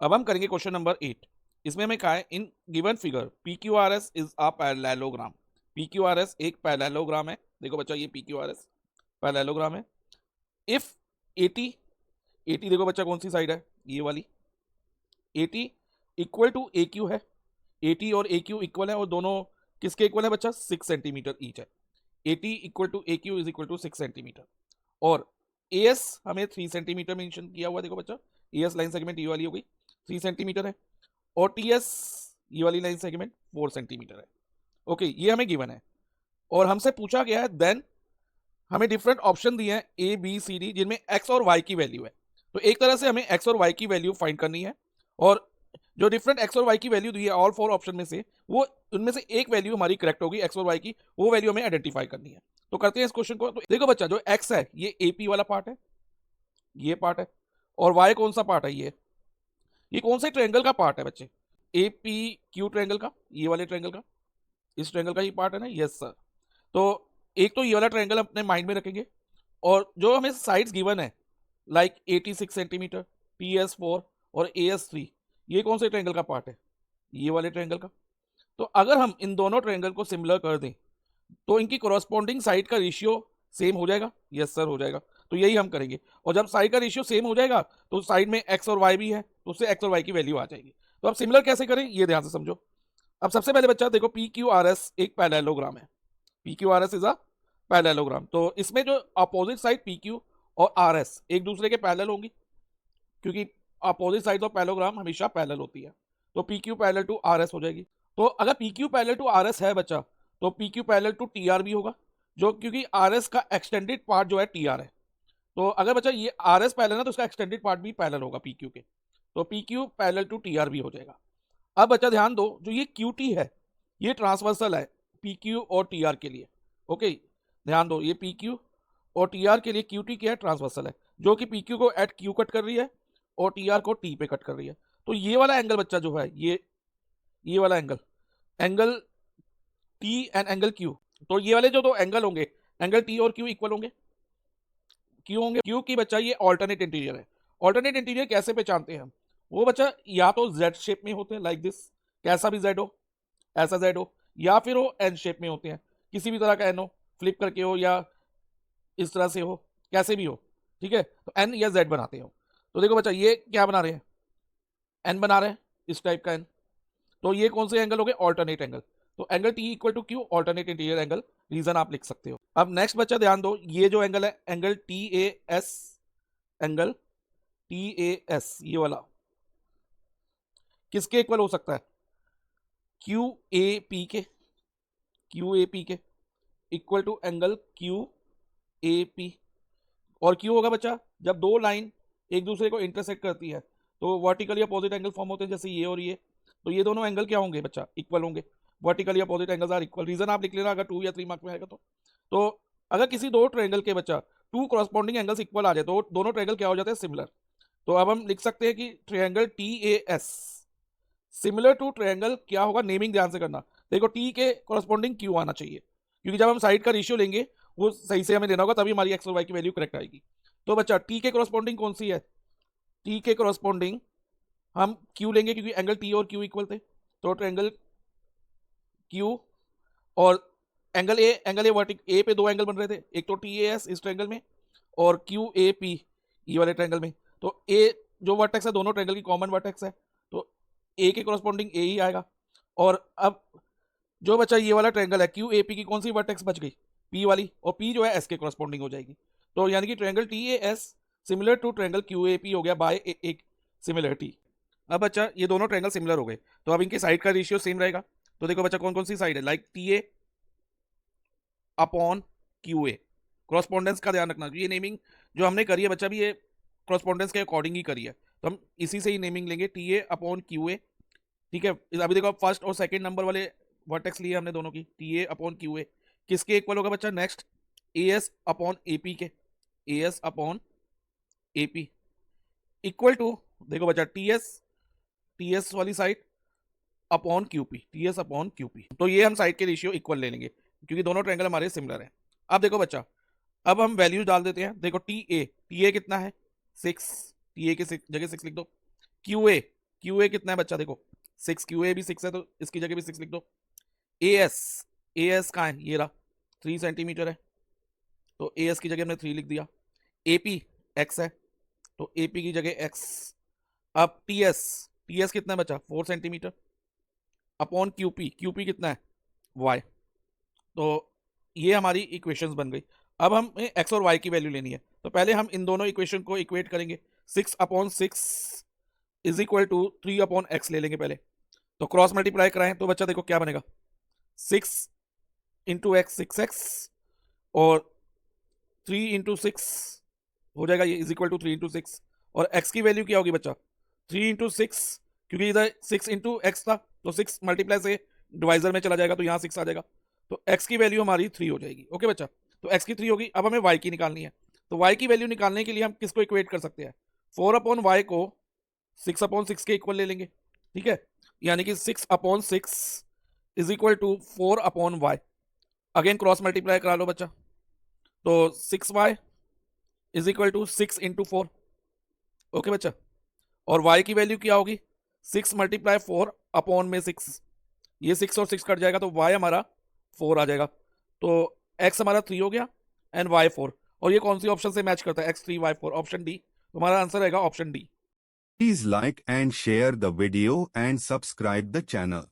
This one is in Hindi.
अब हम करेंगे क्वेश्चन नंबर 8। इसमें हमें कहा है in given figure P Q R S is a parallelogram. P Q R S एक पैरेललोग्राम है। देखो बच्चा, ये P Q R S parallelogram है। इफ 80, 80 देखो बच्चा कौन सी साइड है, ये वाली। 80 इक्वल टू ए क्यू है। 80 और ए क्यू इक्वल है, और दोनों किसके इक्वल है बच्चा, 6 सेंटीमीटर ईच है। 80 equal to A Q is equal to 6 centimetre. और ए एस हमें 3 सेंटीमीटर मेंशन किया हुआ है। देखो बच्चा, ए एस लाइन सेगमेंट ये वाली हो गई 3 सेंटीमीटर है, और टी एस ये वाली लाइन सेगमेंट 4 सेंटीमीटर है। ओके, ये हमें गिवन है और हमसे पूछा गया है देन हमें डिफरेंट ऑप्शन दिए हैं ए बी सी डी, जिनमें एक्स और वाई की वैल्यू है। तो एक तरह से हमें एक्स और वाई की वैल्यू फाइंड करनी है, और जो डिफरेंट एक्स और वाई की वैल्यू दी है ऑल 4 ऑप्शन में से, वो उनमें से एक वैल्यू हमारी करेक्ट होगी एक्स और वाई की, वो वैल्यू हमें आइडेंटिफाई करनी है। तो करते हैं इस क्वेश्चन को। तो देखो बच्चा, जो एक्स है ये एपी वाला पार्ट है, ये पार्ट है, और वाई कौन सा पार्ट है, ये कौन से ट्रायंगल का पार्ट है बच्चे, ए पी क्यू ट्रायंगल का, ये वाले ट्रायंगल का, इस ट्रायंगल का ही पार्ट है ना। Yes sir. तो एक तो ये वाला ट्रायंगल अपने माइंड में रखेंगे, और जो हमें साइड्स गिवन है लाइक 86 सेंटीमीटर, पी एस 4 और ए एस 3, ये कौन से ट्रायंगल का पार्ट है, ये वाले ट्रायंगल का। तो अगर हम इन दोनों ट्रायंगल को सिमिलर कर दें तो इनकी कोरस्पॉन्डिंग साइड का रेशियो सेम हो जाएगा। यस सर, हो जाएगा। तो यही हम करेंगे, और जब साइड का रेशियो सेम हो जाएगा तो साइड में एक्स और वाई भी है, तो उससे एक्स और वाई की वैल्यू आ जाएगी। तो अब सिमिलर कैसे करें, ये ध्यान से समझो। अब सबसे पहले बच्चा देखो, पी क्यू आर एस एक पैरेललोग्राम है। P Q R S is a parallelogram. तो इसमें जो अपोजिट साइड पी क्यू और आर एस एक दूसरे के पैरेलल होंगी, क्योंकि अपोजिट साइड ऑफ पैरेललोग्राम हमेशा पैरेलल होती है। तो P Q parallel to R S हो जाएगी। तो अगर P Q parallel to R S है बच्चा, तो P Q parallel to T R भी होगा, जो क्योंकि आर एस का एक्सटेंडेड पार्ट जो है टी आर है। तो अगर बच्चा ये आर एस पैरेलल है तो उसका एक्सटेंडेड पार्ट भी पैरेलल होगा पी क्यू के। तो P Q parallel to T R भी हो जाएगा। अब बच्चा ध्यान दो, जो ये क्यू टी है ये ट्रांसवर्सल है पी क्यू और टी आर के लिए। ओके, ध्यान दो, ये पी क्यू और टी आर के लिए क्यू टी क्या है, ट्रांसवर्सल है, जो कि पी क्यू को एट क्यू कट कर रही है और टी आर को टी पे कट कर रही है। तो ये वाला एंगल बच्चा जो है, ये वाला angle, angle T and angle Q, तो ये वाले जो दो एंगल होंगे, एंगल टी और क्यू इक्वल होंगे। क्यों होंगे, क्यों की बच्चा ये ऑल्टरनेट इंटीरियर है। ऑल्टरनेट इंटीरियर कैसे पहचानते हैं हम, वो बच्चा या तो जेड शेप में होते हैं लाइक दिस, कैसा भी जेड हो, ऐसा जेड हो, या फिर वो एन शेप में होते हैं, किसी भी तरह का एन हो, फ्लिप करके हो या इस तरह से हो, कैसे भी हो। ठीक है, तो एन या जेड बनाते हो। तो देखो बच्चा, ये क्या बना रहे हैं, एन बना रहे हैं, इस टाइप का एन। तो ये कौन से एंगल हो गए, ऑल्टरनेट एंगल। तो angle T equal to Q, alternate interior angle, reason आप लिख सकते हो। अब नेक्स्ट बच्चा ध्यान दो, ये जो एंगल है angle T A S, angle T A S ये वाला किसके इक्वल हो सकता है, क्यू ए पी के, क्यू ए पी के equal to angle Q A P. और क्यों होगा बच्चा, जब दो लाइन एक दूसरे को इंटरसेक्ट करती है तो वर्टिकली अपोजिट एंगल फॉर्म होते हैं, जैसे ये और ये। तो ये दोनों एंगल क्या होंगे बच्चा, इक्वल होंगे। Vertically opposite angles are equal, reason आप लिख लेना अगर 2 या 3 मार्क में आएगा तो अगर किसी दो ट्रायंगल के बच्चा 2 कॉरस्पॉन्डिंग एंगल्स इक्वल आ जाए तो दोनों ट्रायंगल क्या हो जाते हैं, सिमिलर। तो अब हम लिख सकते हैं कि triangle T A S similar to triangle क्या होगा, नेमिंग ध्यान से करना। देखो, टी के कॉरस्पॉन्डिंग क्यू आना चाहिए, क्योंकि जब हम साइड का रेशियो लेंगे वो सही से हमें देना होगा, तभी हमारी एक्स और वाई की वैल्यू करेक्ट आएगी। तो बच्चा टी के कॉरस्पॉन्डिंग कौन सी है, टी के कॉरस्पॉन्डिंग हम क्यू लेंगे, क्योंकि एंगल टी और क्यू इक्वल थे। तो ट्रायंगल क्यू और एंगल ए वर्टिक ए पे दो एंगल बन रहे थे, एक तो टी ए एस इस ट्रायंगल में और क्यू ए पी ये वाले ट्रायंगल में। तो ए जो वर्टेक्स है दोनों ट्रायंगल की कॉमन वर्टेक्स है, तो ए के कॉरस्पॉन्डिंग ए ही आएगा। और अब जो बचा ये वाला ट्रायंगल है क्यू ए पी की कौन सी वर्टेक्स बच गई, पी वाली, और पी जो है एस के कॉरस्पॉन्डिंग हो जाएगी। तो यानी कि triangle T A S similar to triangle Q A P हो गया बाय एक सिमिलरिटी। अब बच्चा ये दोनों ट्रायंगल सिमिलर हो गए, तो अब इनके साइड का रेशियो सेम रहेगा। तो देखो बच्चा, कौन कौन सी साइड है, like T A upon Q A, correspondence का ध्यान रखना। ये नेमिंग जो हमने करी है बच्चा भी ये क्रॉसपॉन्डेंस के अकॉर्डिंग ही करी है, तो हम इसी से ही नेमिंग लेंगे, टी ए अपॉन क्यू ए। ठीक है, अभी देखो फर्स्ट और सेकंड नंबर वाले वर्टेक्स लिए हमने दोनों की, T A upon Q A किसके इक्वल होगा बच्चा, next A S upon A P के, A S upon A P equal to, देखो बच्चा टी एस वाली side upon Q P, T S upon Q P. तो ये हम साइड के रेशियो इक्वल ले लेंगे, क्योंकि दोनों ट्रायंगल हमारे सिमिलर हैं। अब देखो बच्चा, अब हम वैल्यूज डाल देते हैं। देखो टी ए कितना है, 6, टी ए की जगह 6 लिख दो। क्यू ए क्यू ए कितना है बच्चा, देखो 6, क्यू ए भी 6 है तो इसकी जगह भी 6 लिख दो। ए एस कहाँ है, ये रहा 3 सेंटीमीटर है, तो ए एस की जगह हमने 3 लिख दिया। ए पी एक्स है, तो ए पी की जगह एक्स। अब टी एस कितना है बच्चा, 4 सेंटीमीटर अपॉन क्यू पी कितना है, वाई। तो ये हमारी इक्वेशंस बन गई। अब हमें एक्स और वाई की वैल्यू लेनी है, तो पहले हम इन दोनों इक्वेशन को इक्वेट करेंगे। 6/6 इज इक्वल टू 3/x ले लेंगे पहले, तो क्रॉस मल्टीप्लाई कराएं तो बच्चा देखो क्या बनेगा, 6 इंटू एक्स 6x और 3 इंटू 6 हो जाएगा, ये इज इक्वल टू 3 इंटू 6। और x की वैल्यू क्या होगी बच्चा, 3 इंटू 6, क्योंकि इधर 6 इंटू एक्स था तो 6 मल्टीप्लाई से डिवाइजर में चला जाएगा तो यहाँ 6 आ जाएगा, तो x की वैल्यू हमारी 3 हो जाएगी। ओके बच्चा, तो x की 3 होगी। अब हमें y की निकालनी है, तो y की वैल्यू निकालने के लिए हम किसको इक्वेट कर सकते हैं, 4/y को 6/6 के इक्वल ले लेंगे, ठीक है, यानी कि 6/6 is equal to 4/y। Again cross multiply करा लो बच्चा, तो 6y is equal to 6 into 4। Okay बच्चा, और y की वैल्यू क्या होगी, 6 मल्टीप्लाई 4 अपॉन में 6, ये 6 और 6 कट जाएगा तो y हमारा 4 आ जाएगा, तो x हमारा 3 हो गया एंड y 4। और ये कौन सी ऑप्शन से मैच करता है, x 3 y 4, ऑप्शन डी। तो हमारा आंसर रहेगा option D. Please like and share the video and subscribe the channel.